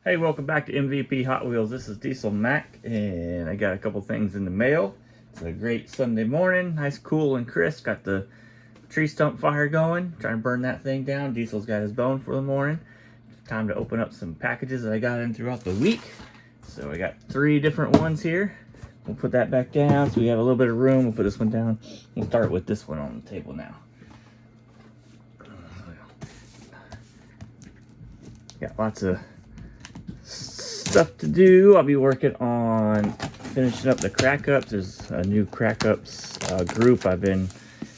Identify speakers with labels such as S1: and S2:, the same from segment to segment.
S1: Hey, welcome back to MVP Hot Wheels. This is Diesel Mac, and I got a couple things in the mail. It's a great Sunday morning, nice, cool, and crisp. Got the tree stump fire going, trying to burn that thing down. Diesel's got his bone for the morning. Time to open up some packages that I got in throughout the week. So I got 3 different ones here. We'll put that back down so we have a little bit of room. We'll put this one down. We'll start with this one on the table now. Got lots of stuff to do. I'll be working on finishing up the crack ups. There's a new crack ups group I've been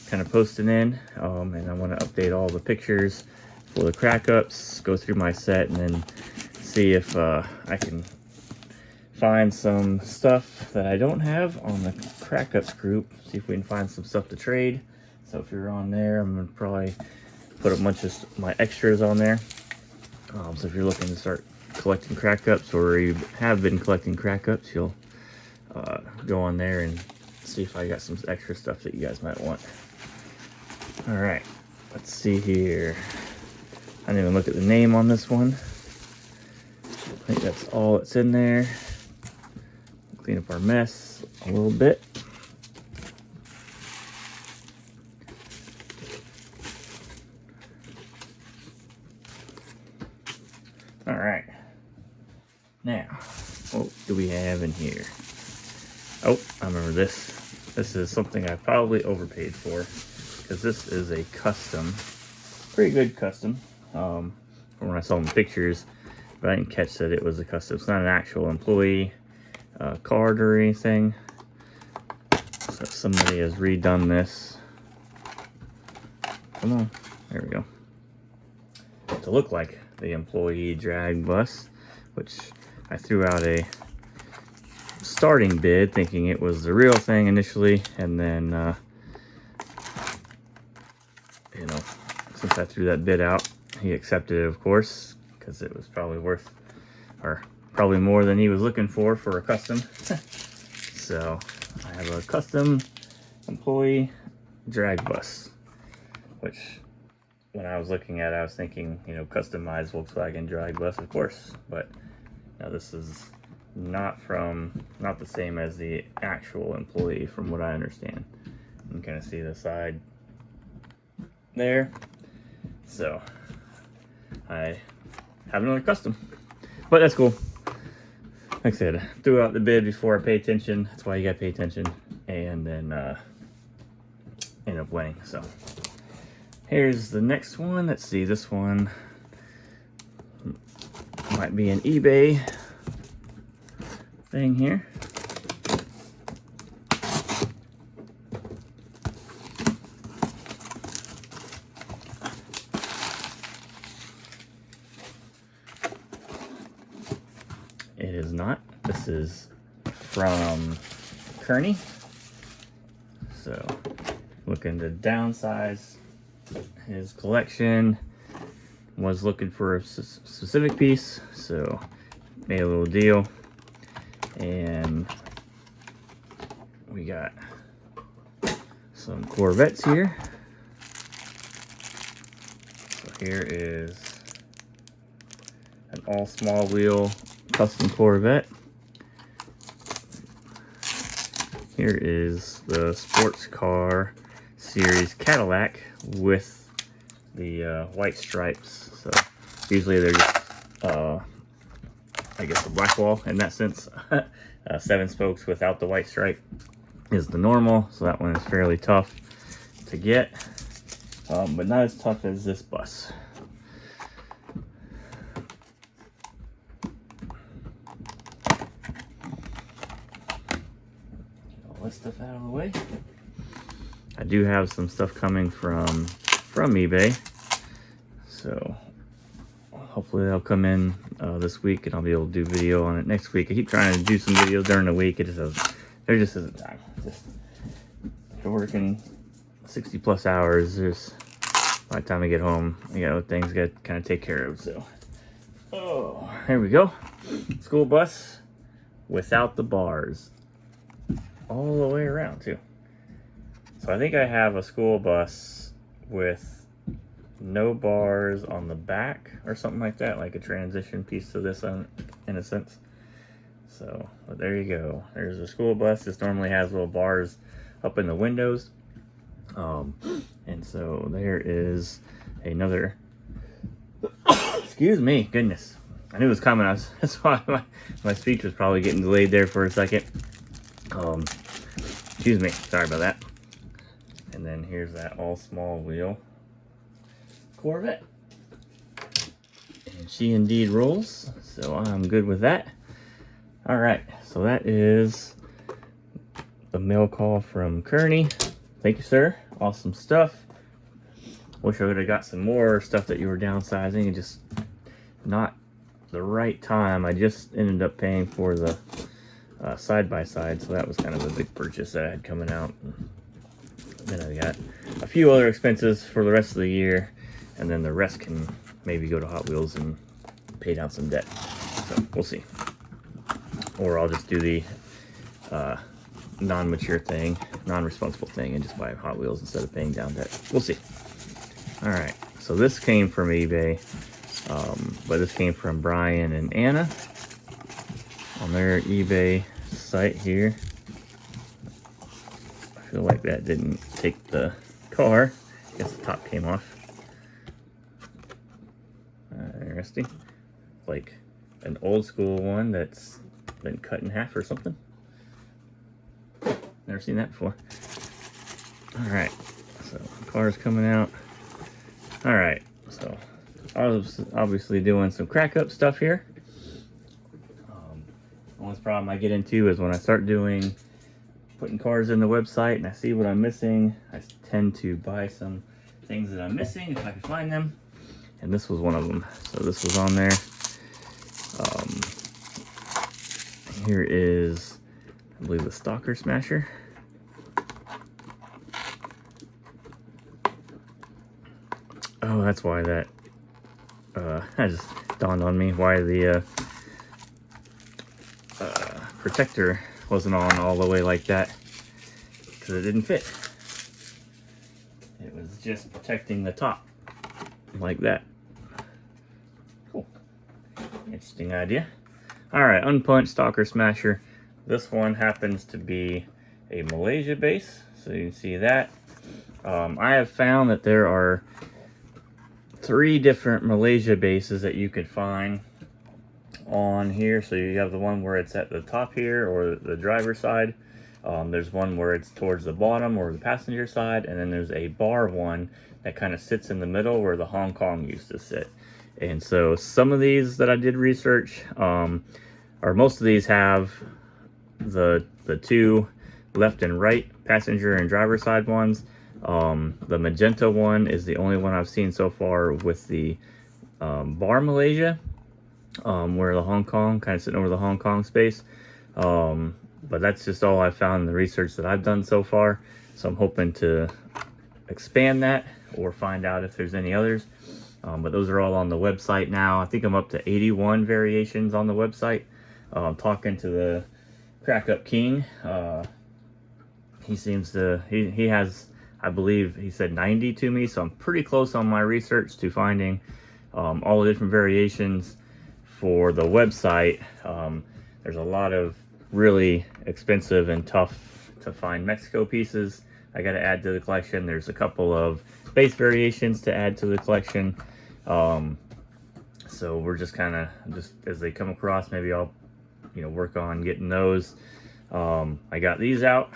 S1: kind of posting in, and I want to update all the pictures for the crack ups, go through my set, and then see if I can find some stuff that I don't have on the crack ups group. See if we can find some stuff to trade. So if you're on there, I'm gonna probably put a bunch of my extras on there. So if you're looking to start collecting crack ups, or you have been collecting crack ups, you'll go on there and see if I got some extra stuff that you guys might want. All right, let's see here. I didn't even look at the name on this one. I think that's all that's in there. Clean up our mess a little bit. All right. Now, what do we have in here? Oh, I remember this. This is something I probably overpaid for, because this is a custom, pretty good custom. From when I saw the pictures, but I didn't catch that it was a custom. It's not an actual employee card or anything. So somebody has redone this. Come on, there we go. To look like the employee drag bus, which I threw out a starting bid thinking it was the real thing initially, and then you know, since I threw that bid out, he accepted it, of course, because it was probably worth, or probably more than he was looking for a custom. So I have a custom employee drag bus, which when I was looking at it, I was thinking, you know, customized Volkswagen drag bus, of course, but now this is not the same as the actual employee, from what I understand. You can kind of see the side there. So I have another custom, but that's cool. Like I said, I threw out the bid before I pay attention. That's why you gotta pay attention, and then end up winning. So here's the next one. Let's see, this one might be an eBay thing here. It is not. This is from Kernie. So looking to downsize his collection. Was looking for a specific piece, so made a little deal. And we got some Corvettes here. So here is an all small wheel custom Corvette. Here is the sports car series Cadillac with the white stripes. So usually they're just I guess a black wall in that sense. 7 spokes without the white stripe is the normal, so that one is fairly tough to get, but not as tough as this bus. Get all this stuff out of the way. I do have some stuff coming from eBay, so hopefully they'll come in this week, and I'll be able to do video on it next week. I keep trying to do some videos during the week. There just isn't time. Just if you're working 60 plus hours, there's by the time I get home, I got things I got to kind of take care of. So, oh, here we go. School bus without the bars, all the way around too. So I think I have a school bus with no bars on the back or something like that, like a transition piece to this in a sense. So, but there you go. There's a school bus. This normally has little bars up in the windows. And so there is another, excuse me, goodness. I knew it was coming. That's why my speech was probably getting delayed there for a second. Excuse me, sorry about that. And then here's that all small wheel Corvette. And she indeed rolls, so I'm good with that. All right, so that is the mail call from Kernie. Thank you, sir. Awesome stuff. Wish I would have got some more stuff that you were downsizing and just not the right time. I just ended up paying for the side-by-side, so that was kind of a big purchase that I had coming out. And then I got a few other expenses for the rest of the year, and then the rest can maybe go to Hot Wheels and pay down some debt. So we'll see. Or I'll just do the non-mature thing, non-responsible thing, and just buy Hot Wheels instead of paying down debt. We'll see. All right, so this came from eBay, but this came from Brian and Anna on their eBay site here. I feel like that didn't take the car. I guess the top came off. Interesting. Like an old school one that's been cut in half or something. Never seen that before. All right, so the car's coming out. All right, so I was obviously doing some crack up stuff here. The only problem I get into is when I start putting cars in the website and I see what I'm missing, I tend to buy some things that I'm missing if I can find them. And this was one of them. So this was on there. Here is, I believe, the Stalker Smasher. Oh, that's why that, that just dawned on me why the protector wasn't on all the way like that, because it didn't fit. It was just protecting the top like that. Cool. Interesting idea. All right, unpunched Stalker Smasher. This one happens to be a Malaysia base, so you can see that. I have found that there are 3 different Malaysia bases that you could find on here. So you have the one where it's at the top here, or the driver's side. There's one where it's towards the bottom or the passenger side, and then there's a bar one that kind of sits in the middle where the Hong Kong used to sit. And so some of these that I did research, or most of these have the 2 left and right passenger and driver side ones. The magenta one is the only one I've seen so far with the bar Malaysia, where the Hong Kong, kind of sitting over the Hong Kong space. But that's just all I found in the research that I've done so far. So I'm hoping to expand that or find out if there's any others. But those are all on the website now. I think I'm up to 81 variations on the website. Talking to the Crack Up King, he seems to, he has, I believe he said 90 to me, so I'm pretty close on my research to finding all the different variations for the website. There's a lot of really expensive and tough to find Mexico pieces I got to add to the collection. There's a couple of base variations to add to the collection. So we're just kind of, just as they come across, maybe I'll, work on getting those. I got these out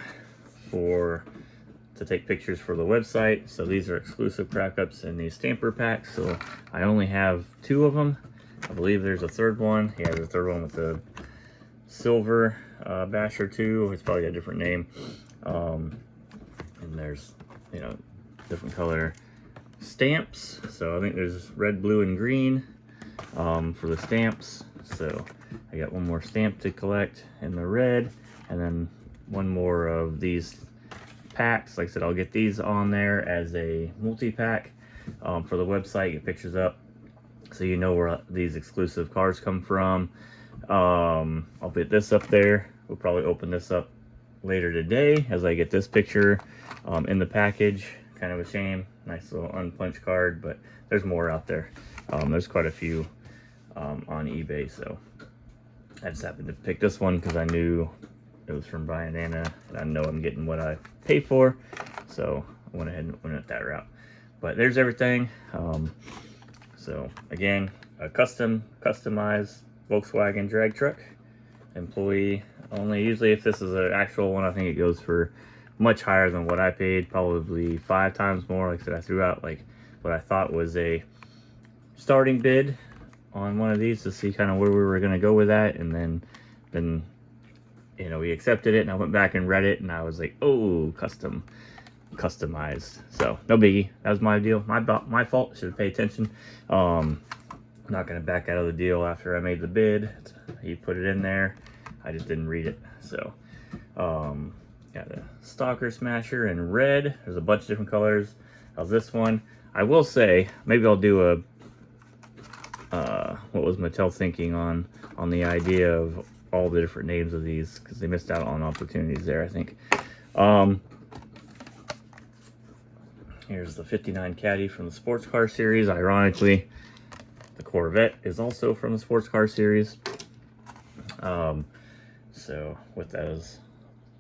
S1: to take pictures for the website. So these are exclusive crack ups in these stamper packs. So I only have 2 of them. I believe there's a third one. Yeah, there's a third one with the silver basher too. It's probably a different name. And there's, different color stamps. So I think there's red, blue, and green for the stamps. So I got one more stamp to collect in the red, and then one more of these packs. Like I said, I'll get these on there as a multi-pack for the website. Get pictures up so you know where these exclusive cars come from. I'll put this up there. We'll probably open this up later today as I get this picture in the package. Kind of a shame nice little unpunched card, but there's more out there. There's quite a few on eBay, so I just happened to pick this one because I knew it was from Brian Anna, and I know I'm getting what I pay for, so I went ahead and went that route. But there's everything. So again, a customized Volkswagen drag truck, employee only. Usually if this is an actual one, I think it goes for much higher than what I paid, probably 5 times more. Like I said, I threw out like what I thought was a starting bid on one of these to see kind of where we were going to go with that, and then you know, we accepted it, and I went back and read it, and I was like, oh, customized. So no biggie. That was my deal. My fault. Should have paid attention. I'm not going to back out of the deal after I made the bid. He put it in there. I just didn't read it. So got a Stalker Smasher in red. There's a bunch of different colors. How's this one? I will say, maybe I'll do a what was Mattel thinking on the idea of all the different names of these, because they missed out on opportunities there, I think. Here's the 59 Caddy from the sports car series. Ironically, the Corvette is also from the sports car series. So with those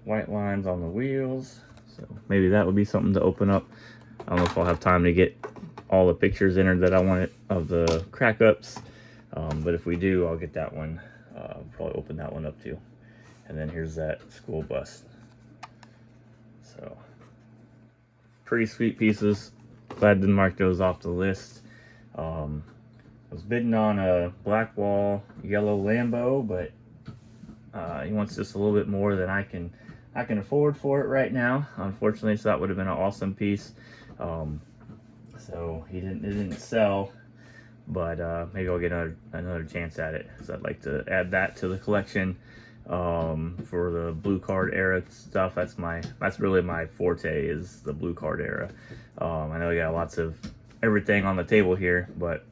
S1: white lines on the wheels, so maybe that would be something to open up. I don't know if I'll have time to get all the pictures entered that I wanted of the crack ups, but if we do, I'll get that one. Probably open that one up too. And then here's that school bus. So pretty sweet pieces. Glad to mark those off the list. I was bidding on a black wall yellow Lambo, but he wants just a little bit more than I can afford for it right now, unfortunately. So that would have been an awesome piece. So it didn't sell, but maybe I'll get another chance at it, because I'd like to add that to the collection. For the blue card era stuff, that's really my forte, is the blue card era. I know we got lots of everything on the table here, but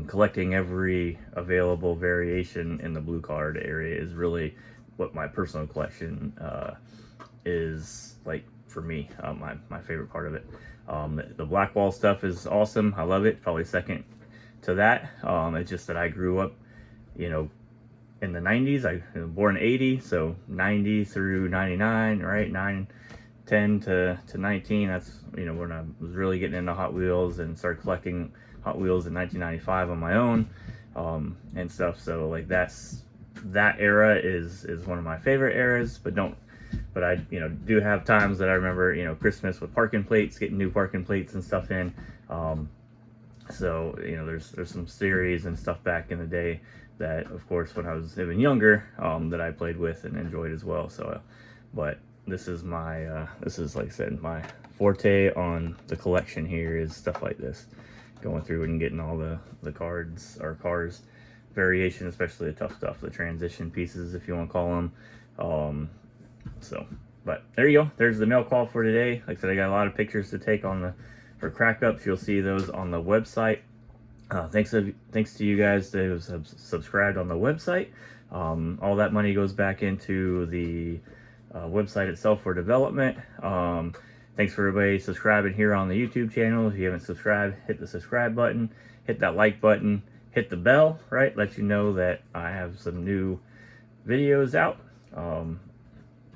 S1: collecting every available variation in the blue card area is really what my personal collection is like for me. My favorite part of it. The black wall stuff is awesome. I love it. Probably second to that. It's just that I grew up, you know, in the 90s. I was born in 80, so 90 through 99, right? 10 to 19. That's, you know, when I was really getting into Hot Wheels and started collecting Hot Wheels in 1995 on my own, and stuff. So like that era is one of my favorite eras. But I, you know, do have times that I remember, you know, Christmas with parking plates, getting new parking plates and stuff in. So, you know, there's some series and stuff back in the day that, of course, when I was even younger, that I played with and enjoyed as well. So, but this is this is, like I said, my forte on the collection here, is stuff like this. Going through and getting all the cards or cars variation, especially the tough stuff, the transition pieces, if you want to call them. So, but there you go. There's the mail call for today. Like I said, I got a lot of pictures to take for crack ups. You'll see those on the website. Thanks to you guys that have subscribed on the website. All that money goes back into the website itself for development. Thanks for everybody subscribing here on the YouTube channel. If you haven't subscribed, hit the subscribe button, hit that like button, hit the bell, right? Let you know that I have some new videos out.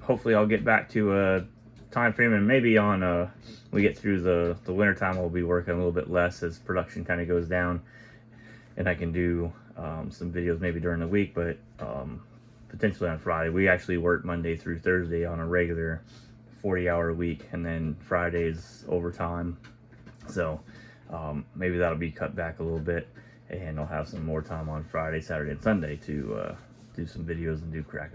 S1: Hopefully I'll get back to a time frame, and maybe on we get through the winter time, we'll be working a little bit less as production kind of goes down, and I can do some videos maybe during the week, but potentially on Friday. We actually work Monday through Thursday on a regular 40-hour week, and then Friday's overtime. So maybe that'll be cut back a little bit, and I'll have some more time on Friday, Saturday, and Sunday to do some videos and do crack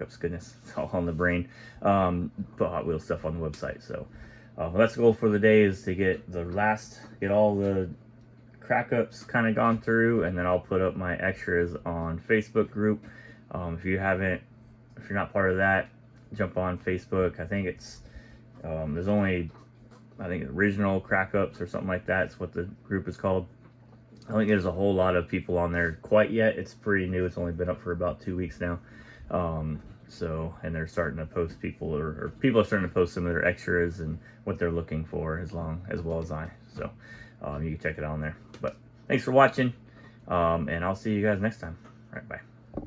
S1: ups. Goodness, it's all on the brain. Put Hot Wheels stuff on the website. So that's the goal for the day, is to get all the crack ups kind of gone through, and then I'll put up my extras on Facebook group. If you're not part of that, jump on Facebook. I think it's there's only, I think, original crack ups or something like that. It's what the group is called. I don't think there's a whole lot of people on there quite yet. It's pretty new. It's only been up for about 2 weeks now. So, and they're starting to post people, or people are starting to post some of their extras and what they're looking for as well as I. So you can check it out on there. But thanks for watching, and I'll see you guys next time. All right, bye.